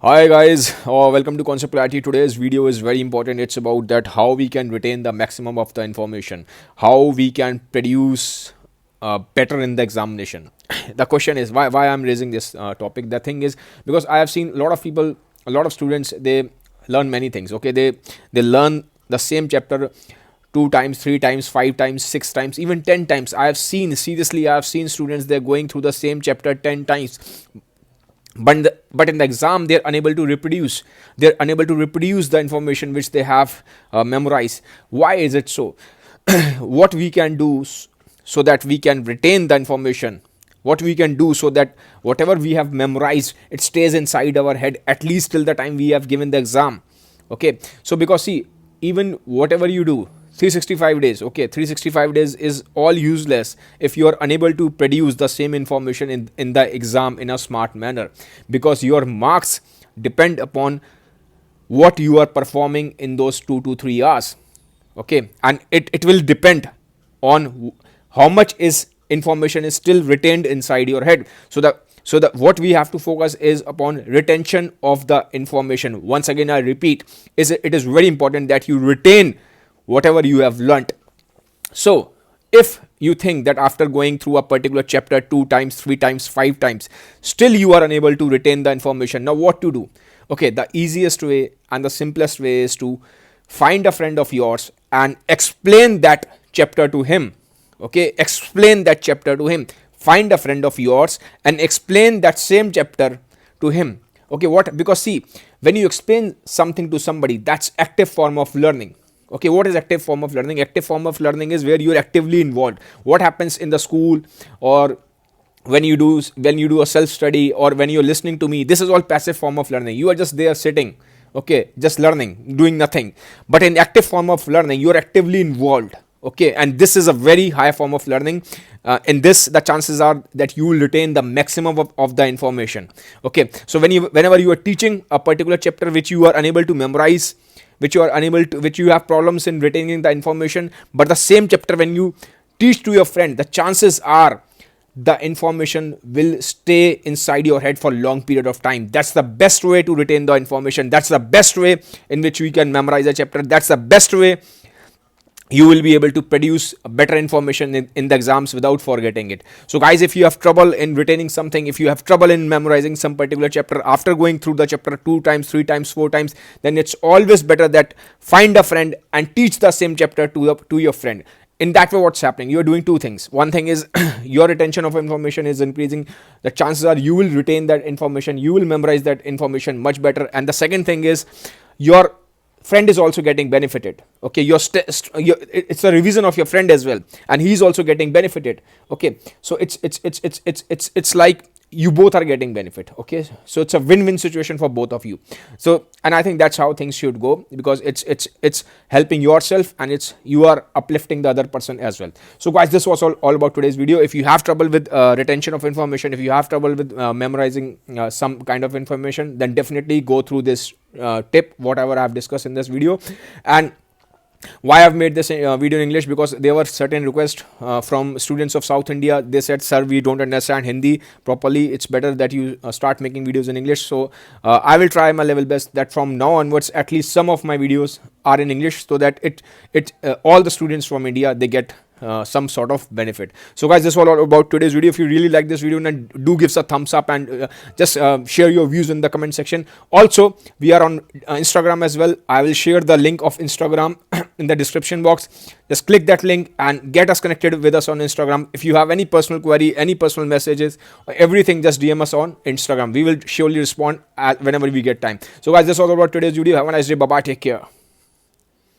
Hi guys, welcome to Concept Clarity. Today's video is very important. It's about that how we can retain the maximum of the information, how we can produce better in the examination. The question is why I'm raising this topic. The thing is because I have seen a lot of people, a lot of students. They learn many things. Okay, they learn the same chapter two times, three times, five times, six times, even 10 times. I have seen seriously. I have seen students they're going through the same chapter 10 times, but in the exam they're unable to reproduce, the information which they have memorized. Why is it so? What we can do so that we can retain the information, what we can do so that whatever we have memorized it stays inside our head at least till the time we have given the exam. Okay, so because see, even whatever you do 365 days, okay, 365 days is all useless if you are unable to produce the same information in the exam in a smart manner, because your marks depend upon what you are performing in those 2 to 3 hours. Okay, and it will depend on how much is information is still retained inside your head. So the what we have to focus is upon retention of the information. Once again I repeat, it is very important that you retain whatever you have learnt. So if you think that after going through a particular chapter two times, three times, five times, still you are unable to retain the information, now what to do? Okay, the easiest way and the simplest way is to find a friend of yours and explain that chapter to him. Okay, explain that chapter to him. Find a friend of yours and explain that same chapter to him. Okay, what? Because see, when you explain something to somebody, that's active form of learning. Okay, what is active form of learning? Active form of learning is where you're actively involved. What happens in the school, or when you do a self study, or when you're listening to me, this is all passive form of learning. You are just there sitting, okay, just learning, doing nothing. But in active form of learning, you're actively involved. Okay, and this is a very high form of learning. In this, the chances are that you will retain the maximum of the information. Okay, so whenever you are teaching a particular chapter which you are unable to memorize, which you have problems in retaining the information, but the same chapter when you teach to your friend, the chances are the information will stay inside your head for a long period of time. That's the best way to retain the information. That's the best way in which we can memorize a chapter. That's the best way you will be able to produce better information in the exams without forgetting it. So guys, if you have trouble in retaining something, if you have trouble in memorizing some particular chapter after going through the chapter two times, three times, four times, then it's always better that find a friend and teach the same chapter to your friend. In that way, what's happening? You're doing two things. One thing is your retention of information is increasing. The chances are you will retain that information, you will memorize that information much better. And the second thing is your friend is also getting benefited. Okay, it's a revision of your friend as well, and he's also getting benefited. Okay, so it's like you both are getting benefit. Okay, so it's a win-win situation for both of you. So, and I think that's how things should go, because it's helping yourself, and it's you are uplifting the other person as well. So guys, this was all about today's video. If you have trouble with retention of information, if you have trouble with memorizing some kind of information, then definitely go through this tip, whatever I have discussed in this video. And why I've made this video in English, because there were certain requests from students of South India. They said, sir, we don't understand Hindi properly, it's better that you start making videos in English. So I will try my level best that from now onwards at least some of my videos are in English, so that all the students from India, they get some sort of benefit. So guys, this was all about today's video. If you really like this video, then do give us a thumbs up, and just share your views in the comment section. Also, we are on Instagram as well. I will share the link of Instagram in the description box. Just click that link and get us connected with us on Instagram. If you have any personal query, any personal messages, everything, just DM us on Instagram. We will surely respond whenever we get time. So guys, this was all about today's video. Have a nice day. Bye bye, take care.